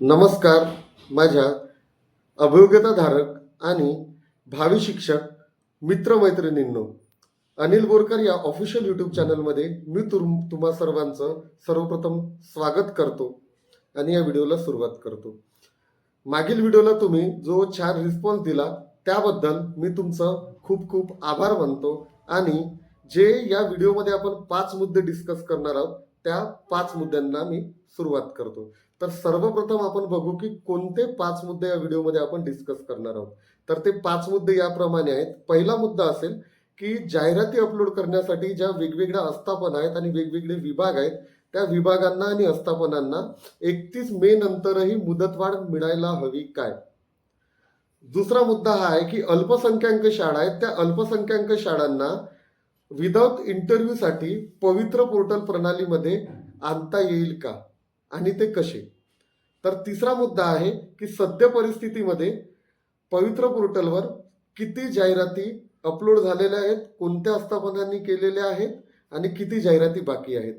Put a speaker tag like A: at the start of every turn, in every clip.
A: नमस्कार. माझ्या अभियोग्यताधारक आणि भावी शिक्षक मित्रमैत्रिणींनो, अनिल बोरकर या ऑफिशियल यूट्यूब चॅनलमध्ये मी तुम्हा सर्वांचं सर्वप्रथम स्वागत करतो आणि या व्हिडिओला सुरुवात करतो. मागील व्हिडिओला तुम्ही जो छान रिस्पॉन्स दिला त्याबद्दल मी तुमचं खूप खूप आभार मानतो. आणि जे या व्हिडिओमध्ये आपण 5 मुद्दे डिस्कस करणार आहोत त्या 5 मुद्द्यांना मी सुरुवात करतो. तर सर्वप्रथम आपण बघू की कोणते 5 मुद्दे या व्हिडिओमध्ये आपण डिस्कस करणार आहोत. तर ते 5 मुद्दे याप्रमाणे आहेत. पहिला मुद्दा असेल की जाहिराती अपलोड करण्यासाठी ज्या वेगवेगळ्या आस्थापना आहेत आणि वेगवेगळे विभाग आहेत त्या विभागांना आणि आस्थापनांना 31 मे नंतरही मुदतवाढ मिळायला हवी काय. दुसरा मुद्दा हा आहे की अल्पसंख्याक शाळा आहेत त्या अल्पसंख्याक शाळांना विदाउट इंटरव्ह्यूसाठी पवित्र पोर्टल प्रणालीमध्ये आणता येईल का आणि ते कसे. तर तिसरा मुद्दा आहे की सद्य परिस्थितीमध्ये पवित्र पोर्टलवर किती जाहिराती अपलोड झालेल्या आहेत, कोणत्या आस्थापनांनी केलेल्या आहेत आणि किती जाहिराती बाकी आहेत.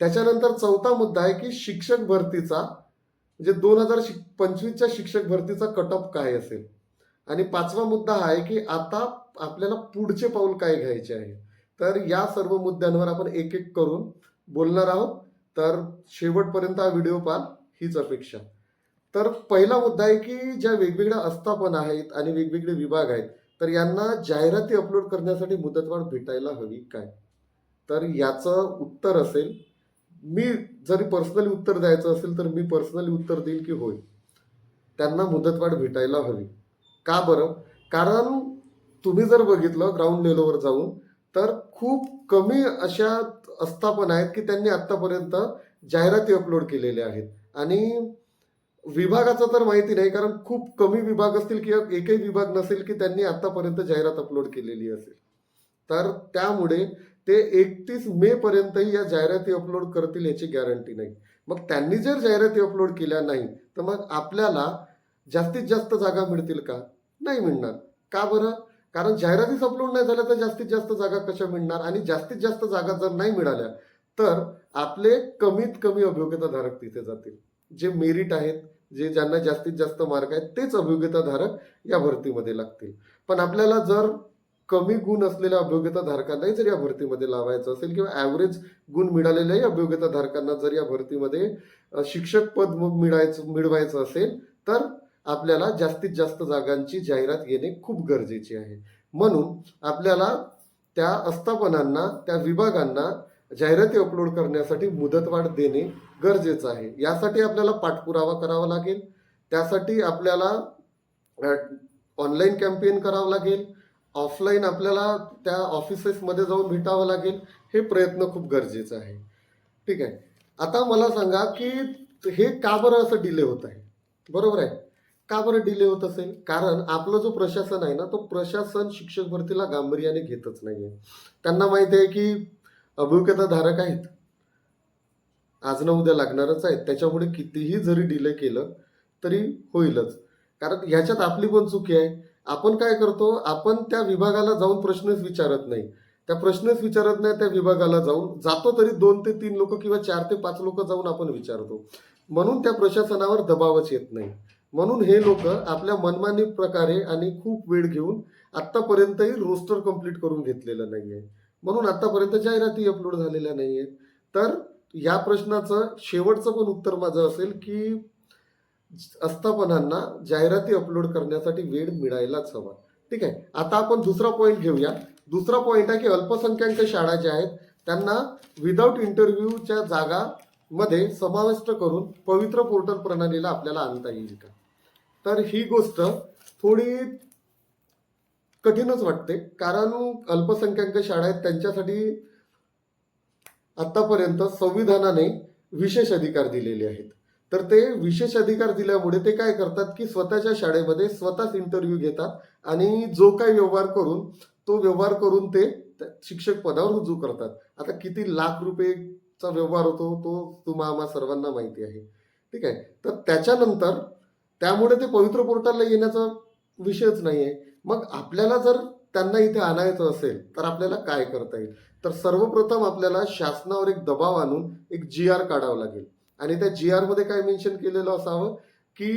A: त्याच्यानंतर चौथा मुद्दा आहे की शिक्षक भरतीचा म्हणजे 2025च्या शिक्षक भरतीचा कट ऑफ काय असेल. आणि पाचवा मुद्दा हा आहे की आता आपल्याला पुढचे पाऊल काय घ्यायचे आहे. तर या सर्व मुद्द्यांवर आपण एक एक करून बोलणार आहोत. तर शेवटपर्यंत हा व्हिडिओ पाहा हीच अपेक्षा. तर पहिला मुद्दा आहे की ज्या वेगवेगळ्या आस्थापना आहेत आणि वेगवेगळे विभाग आहेत तर यांना जाहिराती अपलोड करण्यासाठी मुदतवाढ भेटायला हवी काय. तर याचं उत्तर असेल, मी जरी पर्सनली उत्तर द्यायचं असेल तर मी पर्सनली उत्तर देईल की होय, त्यांना मुदतवाढ भेटायला हवी. का बरं? कारण तुम्ही जर बघितलं ग्राउंड लेवलवर जाऊन तर खूप कमी अशा आस्थापना आहेत की त्यांनी आतापर्यंत जाहिराती अपलोड केलेल्या आहेत. आणि विभागाचं तर माहिती नाही, कारण खूप कमी विभाग असतील किंवा एकही विभाग नसेल की त्यांनी आतापर्यंत जाहिरात अपलोड केलेली असेल. तर त्यामुळे ते 31 मे पर्यंतही या जाहिराती अपलोड करतील याची गॅरंटी नाही. मग त्यांनी जर जाहिराती अपलोड केल्या नाही तर मग आपल्याला जास्तीत जास्त जागा मिळतील का? नाही मिळणार. का बरं? कारण जाहिरातीच अपलोड नाही झाल्या तर जास्तीत जास्त जागा कशा मिळणार. आणि जास्तीत जास्त जागा जर नाही मिळाल्या तर आपले कमीत कमी अभियोग्यताधारक तिथे जातील. जे मेरिट आहेत, जे ज्यांना जास्तीत जास्त मार्क आहेत तेच अभियोग्यताधारक या भरतीमध्ये लागतील. पण आपल्याला जर कमी गुण असलेल्या अभियोग्यताधारकांनाही जर या भरतीमध्ये लावायचं असेल किंवा ॲव्हरेज गुण मिळालेल्याही अभियोग्यताधारकांना जर या भरतीमध्ये शिक्षक पद मिळवायचं असेल तर आपल्याला जास्तीत जास्त जागांची जाहिरात घेणे खूप गरजेचे आहे. म्हणून आपल्याला त्या आस्थापनांना, त्या विभागांना जाहिराती अपलोड करण्यासाठी मुदतवाढ देणे गरजेचं आहे. यासाठी आपल्याला पाठपुरावा करावा लागेल. त्यासाठी आपल्याला ऑनलाईन कॅम्पेन करावं लागेल. ऑफलाईन आपल्याला त्या ऑफिसेसमध्ये जाऊन भेटावं लागेल. हे प्रयत्न खूप गरजेचं आहे. ठीक आहे. आता मला सांगा की हे का बरं असं डिले होत आहे. बरोबर आहे. का बरं डिले होत असेल? कारण आपलं जो प्रशासन आहे ना तो प्रशासन शिक्षक भरतीला गांभीर्याने घेतच नाहीये. त्यांना माहिती आहे की अभियोग्यताधारक आहेत, आज ना उद्या लागणारच आहेत. त्याच्यामुळे कितीही जरी डिले केलं तरी होईलच. कारण ह्याच्यात आपली पण चुकी आहे. आपण काय करतो, आपण त्या विभागाला जाऊन प्रश्नच विचारत नाही. त्या विभागाला जातो तरी 2 ते 3 लोक किंवा 4 ते 5 लोक जाऊन आपण विचारतो. म्हणून त्या प्रशासनावर दबावच येत नाही. म्हणून हे लोक आपल्या मनमानी प्रकारे आणि खूप वेळ घेऊन आतापर्यंतही रोस्टर कंप्लीट करून घेतलेलं नाहीये. म्हणून आतापर्यंत जाहिराती अपलोड झालेल्या नाहीयेत. तर या प्रश्नाचं शेवटचं पण उत्तर माझं असेल की आस्थापनांना जाहिराती अपलोड करण्यासाठी वेळ मिळायलाच हवा. ठीक आहे. आता आपण दुसरा पॉईंट घेऊया. दुसरा पॉईंट आहे की अल्पसंख्याक शाळा ज्या आहेत त्यांना विदाउट इंटरव्ह्यूच्या जागा मध्ये समाविष्ट करून पवित्र पोर्टल प्रणालीला आपल्याला आणता येईल का. तर ही गोष्ट थोडी कठीणच वाटते. कारण अल्पसंख्याक शाळा आहेत त्यांच्यासाठी आतापर्यंत संविधानाने विशेष अधिकार दिलेले आहेत. तर ते विशेष अधिकार दिल्यामुळे ते काय करतात की स्वतःच्या शाळेमध्ये स्वतःच इंटरव्ह्यू घेतात आणि जो काही व्यवहार करून ते शिक्षक पदावर रुजू करतात. आता किती लाख रुपयेचा व्यवहार होतो तो आम्हा सर्वांना माहिती आहे. ठीक आहे. तर त्याच्यानंतर त्यामुळे ते पवित्र पोर्टलला येण्याचा विषयच नाहीये. मग आपल्याला जर त्यांना इथे आणायचं असेल तर आपल्याला काय करता येईल. तर सर्वप्रथम आपल्याला शासनावर एक दबाव आणून एक GR काढावा लागेल. आणि त्या जी आर मध्ये काय मेन्शन केलेलं असावं की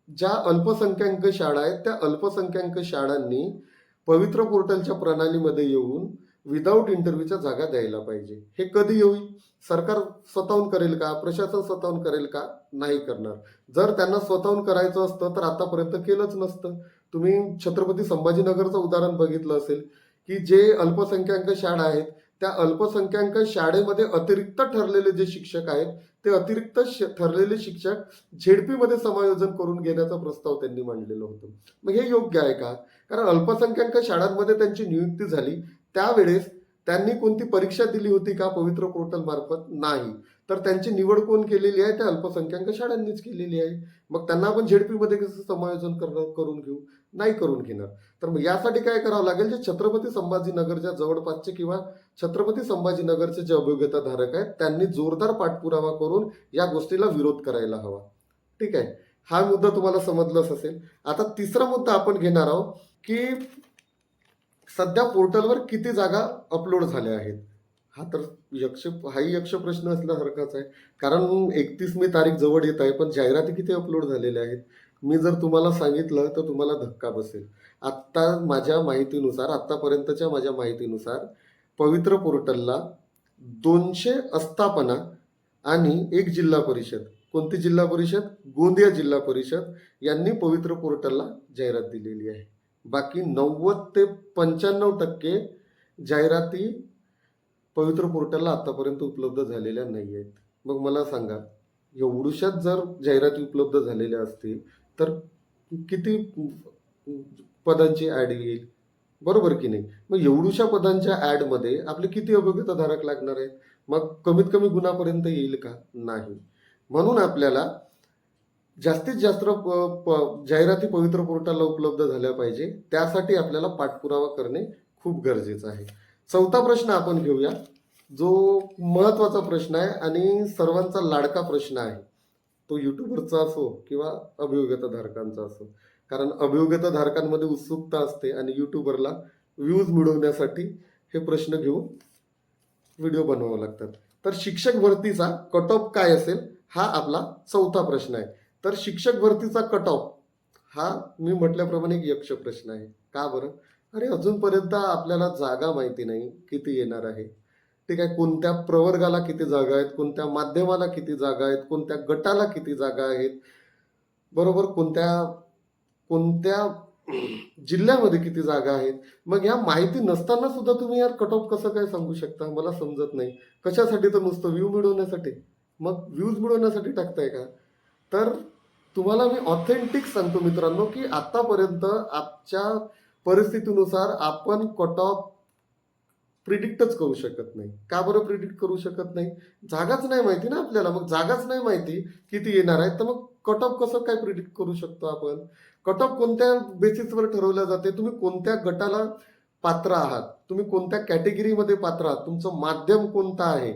A: ज्या अल्पसंख्याक शाळा आहेत त्या अल्पसंख्याक शाळांनी पवित्र पोर्टलच्या प्रणालीमध्ये येऊन विदाऊट इंटरव्ह्यूच्या जागा द्यायला पाहिजे. हे कधी होईल? सरकार स्वतःहून करेल का? प्रशासन स्वतःहून करेल का? नाही करणार. जर त्यांना स्वतःहून करायचं असतं तर आतापर्यंत केलंच नसतं. तुम्ही छत्रपती संभाजीनगरचं उदाहरण बघितलं असेल की जे अल्पसंख्याक शाळा आहेत त्या अल्पसंख्याक शाळेमध्ये अतिरिक्त ठरलेले जे शिक्षक आहेत ते अतिरिक्त ठरलेले शिक्षक झेडपी मध्ये समायोजन करून घेण्याचा प्रस्ताव त्यांनी मांडलेला होता. मग हे योग्य आहे का? कारण अल्पसंख्याक शाळांमध्ये त्यांची नियुक्ती झाली त्यावेळेस त्यांनी कोणती परीक्षा दिली होती का पवित्र पोर्टल मार्फत? नाही. तर त्यांची निवड कोण केलेली आहे? त्या अल्पसंख्याक शाळांनीच केलेली आहे. मग त्यांना आपण झेडपी मध्ये कसं समायोजन करून घेऊ? नाही करून घेणार. तर मग यासाठी काय करावं लागेल? जे छत्रपती संभाजीनगरच्या जवळपासचे किंवा छत्रपती संभाजीनगरचे जे अभियोग्यताधारक आहेत त्यांनी जोरदार पाठपुरावा करून या गोष्टीला विरोध करायला हवा. ठीक आहे, हा मुद्दा तुम्हाला समजलाच असेल. आता तिसरा मुद्दा आपण घेणार आहोत की सध्या पोर्टलवर किती जागा अपलोड झाल्या आहेत. हा तर हाही यक्ष प्रश्न असल्यासारखाच आहे. कारण 31 मे तारीख जवळ येत आहे पण जाहिराती किती अपलोड झालेल्या आहेत? मी जर तुम्हाला सांगितलं तर तुम्हाला धक्का बसेल. आतापर्यंतच्या माझ्या माहितीनुसार पवित्र पोर्टलला 200 आस्थापना आणि एक जिल्हा परिषद, कोणती जिल्हा परिषद? गोंदिया जिल्हा परिषद यांनी पवित्र पोर्टलला जाहिरात दिलेली आहे. बाकी 90 ते 95% जाहिराती पवित्र पोर्टलला आतापर्यंत उपलब्ध झालेल्या नाही आहेत. मग मला सांगा, एवढ्याशाच जर जाहिराती उपलब्ध झालेल्या असतील तर किती पदांची ऍड येईल? बरोबर की नाही? मग एवढ्याशा पदांच्या ऍडमध्ये आपले किती अभियोग्यताधारक लागणार आहेत? मग कमीत कमी गुणापर्यंत येईल का? नाही. म्हणून आपल्याला जास्तीत जास्त जाहिराती पवित्र पोर्टलला उपलब्ध झाल्या पाहिजे. त्यासाठी आपल्याला पाठपुरावा करणे खूप गरजेचं आहे. चौथा प्रश्न आपण घेऊया, जो महत्वाचा प्रश्न आहे आणि सर्वांचा लाडका प्रश्न आहे. तो युट्यूबरचा असो किंवा अभियोग्यताधारकांचा असो. कारण अभियोग्यताधारकांमध्ये उत्सुकता असते आणि युट्यूबरला व्ह्यूज मिळवण्यासाठी हे प्रश्न घेऊन व्हिडिओ बनवावे लागतात. तर शिक्षक भरतीचा कट ऑफ काय असेल हा आपला चौथा प्रश्न आहे. तर शिक्षक भरतीचा कट ऑफ हा मी म्हटल्याप्रमाणे एक यक्ष प्रश्न आहे. का बरं? अरे अजूनपर्यंत आपल्याला जागा माहिती नाही किती येणार आहे. ठीक आहे, कोणत्या प्रवर्गाला किती जागा आहेत, कोणत्या माध्यमाला किती जागा आहेत, कोणत्या गटाला किती जागा आहेत, बरोबर, कोणत्या कोणत्या जिल्ह्यामध्ये किती जागा आहेत. मग ह्या माहिती नसताना सुद्धा तुम्ही यार कट ऑफ कसं काय सांगू शकता? मला समजत नाही. कशासाठी? तर नुसतं व्ह्यू मिळवण्यासाठी. मग व्ह्यूज मिळवण्यासाठी टाकताय का? तर तुम्हाला मी ऑथेंटिक सांगतो मित्रांनो की आतापर्यंत आजच्या परिस्थितीनुसार आपण कट ऑफ प्रिडिक्टच करू शकत नाही. का बरं प्रिडिक्ट करू शकत नाही? जागाच नाही माहिती ना आपल्याला. मग जागाच नाही माहिती किती येणार आहेत तर मग कट ऑफ कसं काय प्रिडिक्ट करू शकतो आपण? कट ऑफ कोणत्या बेसिसवर ठरवल्या जाते? तुम्ही कोणत्या गटाला पात्र आहात, तुम्ही कोणत्या कॅटेगरीमध्ये पात्र आहात, तुमचं माध्यम कोणतं आहे,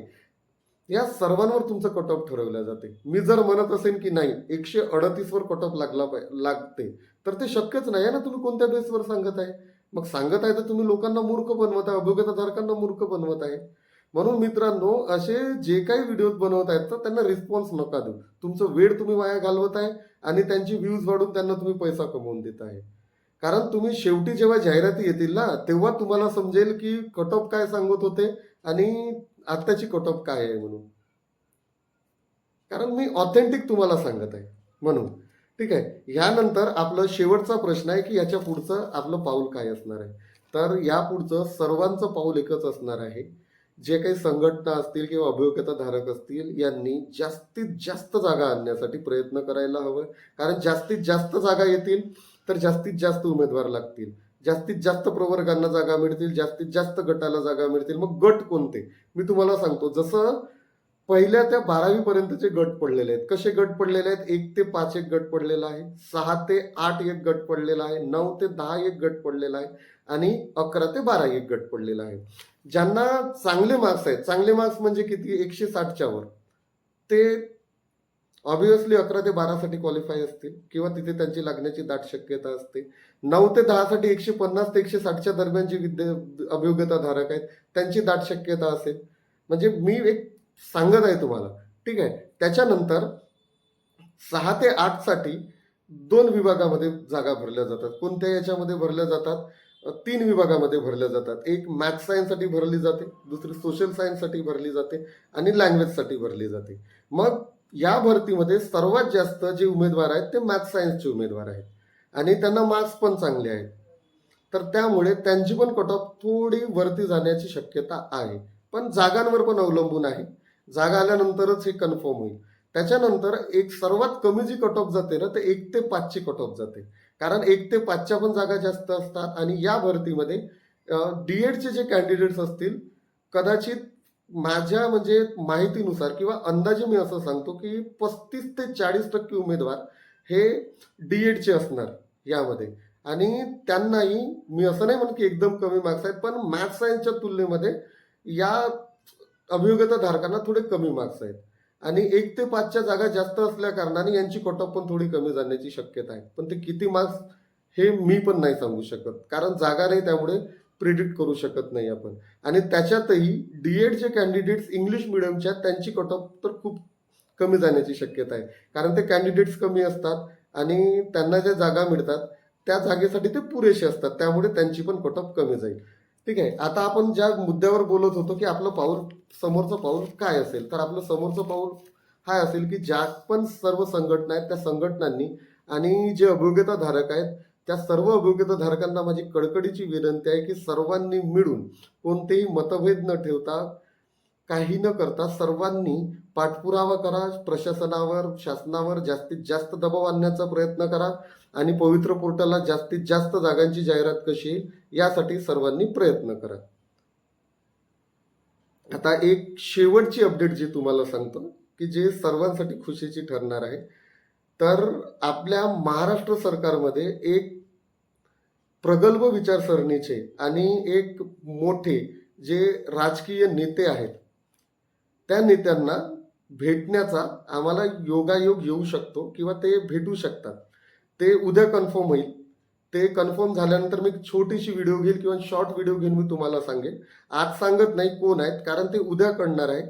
A: या सर्वांवर तुमचं कट ऑफ ठरवलं जाते. मी जर म्हणत असेल की नाही 138 वर कट ऑफ लागते तर ते शक्यच नाही आहे ना. तुम्ही कोणत्या बेसवर सांगत आहे? मग सांगत आहे तर तुम्ही लोकांना मूर्ख बनवत आहे, अभियोग्यताधारकांना मूर्ख बनवत आहे. म्हणून मित्रांनो, असे जे काही व्हिडिओ बनवत आहेत तर त्यांना रिस्पॉन्स नका देऊ. तुमचं वेळ तुम्ही वाया घालवत आहे आणि त्यांची व्ह्यूज वाढून त्यांना तुम्ही पैसा कमवून देत आहे. कारण तुम्ही शेवटी जेव्हा जाहिराती येतील ना तेव्हा तुम्हाला समजेल की कट ऑफ काय सांगत होते आणि आत्ताची कट ऑफ काय आहे म्हणून. कारण मी ऑथेंटिक तुम्हाला सांगत आहे म्हणून. ठीक आहे, यानंतर आपलं शेवटचा प्रश्न आहे की याच्या पुढचं आपलं पाऊल काय असणार आहे. तर या पुढचं सर्वांचं पाऊल एकच असणार आहे. जे काही संघटना असतील किंवा अभियोग्यताधारक असतील यांनी जास्तीत जास्त जागा आणण्यासाठी प्रयत्न करायला हवं. कारण जास्तीत जास्त जागा येतील तर जास्तीत जास्त उमेदवार लागतील, जास्तीत जास्त प्रवर्गांना जागा मिळतील, जास्तीत जास्त गटाला जागा मिळतील. मग गट कोणते? मी तुम्हाला सांगतो. जसं पहिल्या त्या 12वी पर्यंतचे गट पडलेले आहेत. कसे गट पडलेले आहेत? 1 ते 5 एक गट पडलेला आहे, 6 ते 8 एक गट पडलेला आहे, 9 ते 10 एक गट पडलेला आहे आणि 11 ते 12 एक गट पडलेला आहे. ज्यांना चांगले मार्क्स आहेत, चांगले मार्क्स म्हणजे किती? 160च्या वर, ते ऑब्विसली 11 ते 12 साठी क्वालिफाय असतील किंवा तिथे त्यांची लागण्याची दाट शक्यता असते. 9 ते 10 साठी 150 ते 160च्या दरम्यानची अभियोग्यताधारक आहेत, त्यांची दाट शक्यता असेल. म्हणजे मी एक सांगत आहे तुम्हाला. ठीक आहे, त्याच्यानंतर 6 ते 8 साठी 2 विभागामध्ये जागा भरल्या जातात. कोणत्या याच्यामध्ये भरल्या जातात? 3 विभागामध्ये भरल्या जातात. एक मॅथ्स सायन्ससाठी भरली जाते, दुसरी सोशल सायन्ससाठी भरली जाते आणि लँग्वेजसाठी भरली जाते. मग या भरतीमध्ये सर्वात जास्त जे उमेदवार आहेत ते मॅथ्स सायन्सचे उमेदवार आहेत आणि त्यांना मार्क्स पण चांगले आहेत. तर त्यामुळे त्यांची पण कट ऑफ थोडी वरती जाण्याची शक्यता आहे. पण जागांवर पण अवलंबून आहे. जागा आल्यानंतरच हे कन्फर्म होईल. त्याच्यानंतर एक सर्वात कमी जी कट ऑफ जाते ना, ते 1 ते 5 ची कट ऑफ जाते. कारण 1 ते 5च्या पण जागा जास्त असतात आणि या भरतीमध्ये डी-एडचे जे कॅन्डिडेट्स असतील, कदाचित माझ्या म्हणजे माहितीनुसार किंवा अंदाजे मी असं सांगतो की 35 ते 40% उमेदवार हे डी-एडचे असणार यामध्ये. आणि त्यांनाही मी असं नाही म्हणत की एकदम कमी मार्क्स आहेत, पण मॅथ्स सायन्सच्या तुलनेमध्ये या अभियोग्यता धारकांना थोडे कमी मार्क्स आहेत आणि 1 ते 5च्या जागा जास्त असल्या कारणाने यांची कट ऑफ पण थोडी कमी जाण्याची शक्यता आहे. पण ते किती मार्क्स हे मी पण नाही सांगू शकत, कारण जागा नाही, त्यामुळे प्रिडिक्ट करू शकत नाही आपण. आणि त्याच्यातही डी-एडचे कॅन्डिडेट्स इंग्लिश मिडियमचे आहेत, त्यांची कट ऑफ तर खूप कमी जाण्याची शक्यता आहे, कारण ते कॅन्डिडेट्स कमी असतात आणि त्यांना ज्या जागा मिळतात त्या जागेसाठी ते पुरेसे असतात, त्यामुळे त्यांची पण कट ऑफ कमी जाईल. ठीक आहे. आता आपण ज्या मुद्द्यावर बोलत होतो की आपलं पाऊल, समोरचं पाऊल काय असेल, तर आपलं समोरचं पाऊल हा असेल की ज्या पण सर्व संघटना आहेत त्या संघटनांनी आणि जे अभियोग्यता धारक आहेत त्या सर्व अभियोग्यता धारकांना माझी कडकडीची विनंती आहे की सर्वांनी मिळून, कोणतेही मतभेद न ठेवता, काही न करता सर्वांनी पाठपुरावा करा. प्रशासनावर, शासनावर जास्तीत जास्त दबाव आणण्याचा प्रयत्न करा आणि पवित्र पोर्टलला जास्तीत जास्त जागांची जाहिरात कशी येईल यासाठी सर्वांनी प्रयत्न करा. आता एक शेवटची अपडेट जी तुम्हाला सांगतो की जे सर्वांसाठी खुशीची ठरणार आहे. तर आपल्या महाराष्ट्र सरकारमध्ये एक प्रगल्भ विचारसरणीचे आणि एक मोठे जे राजकीय नेते आहेत त्या नेत्यांना भेटण्याचा आम्हाला योगायोग येऊ शकतो किंवा ते भेटू शकतात. ते उद्या कन्फर्म होईल. ते कन्फर्म झाल्यानंतर मी एक छोटीशी व्हिडिओ घेईल किंवा शॉर्ट व्हिडिओ घेऊन मी तुम्हाला सांगेन. आज सांगत नाही कोण आहेत, कारण ते उद्या कळणार आहे.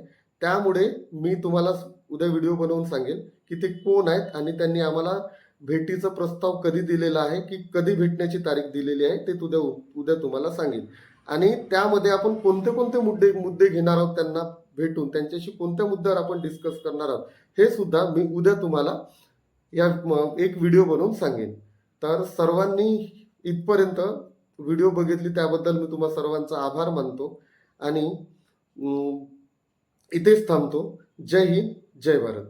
A: त्यामुळे मी तुम्हाला उद्या व्हिडिओ बनवून सांगेन की ते कोण आहेत आणि त्यांनी आम्हाला भेटीचा प्रस्ताव कधी दिलेला आहे, की कधी भेटण्याची तारीख दिलेली आहे, ते उद्या तुम्हाला सांगेन. आणि त्यामध्ये आपण कोणते कोणते मुद्दे घेणार आहोत, त्यांना भेटून त्यांच्याशी कोणत्या मुद्द्यावर आपण डिस्कस करणार आहोत, हे सुद्धा मी उद्या तुम्हाला एक व्हिडिओ बनवून सांगेन. तर सर्वांनी इथपर्यंत व्हिडिओ बघितली त्याबद्दल मी तुम्हा सर्वांचा आभार मानतो आणि इथेच थांबतो. जय हिंद, जय भारत.